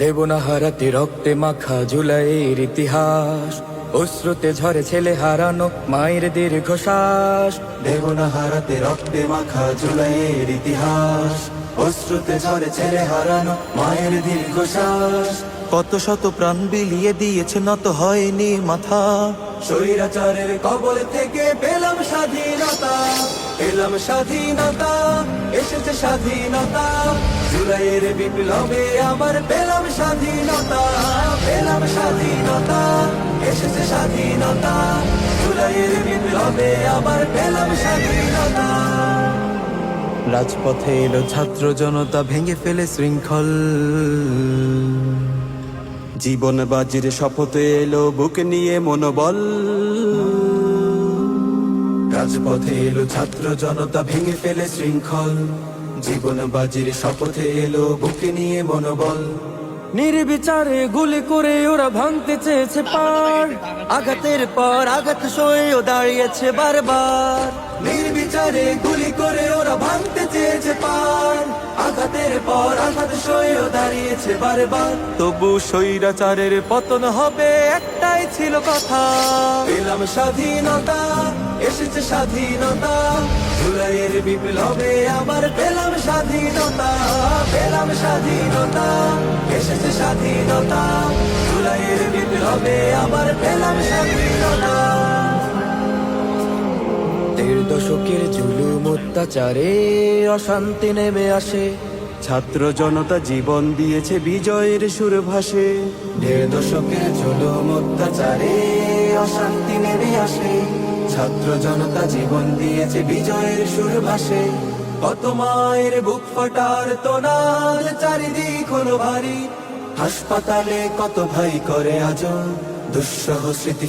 দেব না হারাতে রক্তে মাখা জুলাইয়ের ইতিহাস, অশ্রুতে ঝরে ছেলে হারানো মায়ের দীর্ঘশ্বাস। দেব না হারাতে রক্তে মাখা জুলাইয়ের ইতিহাস, অশ্রুতে ঝরে ছেলে হারানো মায়ের দীর্ঘশ্বাস। কত শত প্রাণ বিলিয়ে দিয়েছে, নত হয়নি মাথা। স্বৈরাচারের কবল থেকে পেলাম স্বাধীনতা, পেলাম স্বাধীনতা, এসেছে স্বাধীনতা। জুলাইয়ের বিপ্লবে আমার পেলাম স্বাধীনতা, পেলাম স্বাধীনতা, এসেছে স্বাধীনতা। জুলাইয়ের বিপ্লবে আমার পেলাম স্বাধীনতা। রাজপথে এলো ছাত্র জনতা, ভেঙে ফেলে শৃঙ্খল। জীবন বাজির শপথে এলো বুক নিয়ে মনোবল। রাজপথে এলো ছাত্র জনতা, ভেঙে ফেলে শৃঙ্খল। জীবন বাজির শপথে এলো বুকে নিয়ে মনোবল। নির্বিচারে গুলি করে ওরা ভাঙতে চেয়েছে পার, আঘাতের পর আঘাত সয়েও দাঁড়িয়েছে বারবার। নির্বিচারে গুলি করে ওরা ভাঙতে চেয়েছে পার, আঘাতের পর আঘাত সয়েও দাঁড়িয়েছে বারবার। তবু স্বৈরাচারের পতন হবে, একটাই ছিল কথা। পেলাম স্বাধীনতা, এসেছে স্বাধীনতা। জুলাইয়ের বিপ্লবে আবার পেলাম স্বাধীনতা, পেলাম স্বাধীনতা, এসেছে স্বাধীনতা। জুলাইয়ের বিপ্লবে আবার পেলাম স্বাধীনতা। ১.৫ দশকের জুলুম অত্যাচারে অশান্তি নেমে আসে, ছাত্র জনতা জীবন দিয়েছে, বিজয়ের সুর ভাসে। ১.৫ দশকের জুলুম অত্যাচারে অশান্তি নেমে আসে, ছাত্র জনতা জীবন দিয়েছে, বিজয়ের সুর ভাসে। কত মায়ের বুক ফাটার তোনার, চারিদিক হলো ভারী। হাসপাতালে কত ভাই করে আজ দুঃসহ স্মৃতি।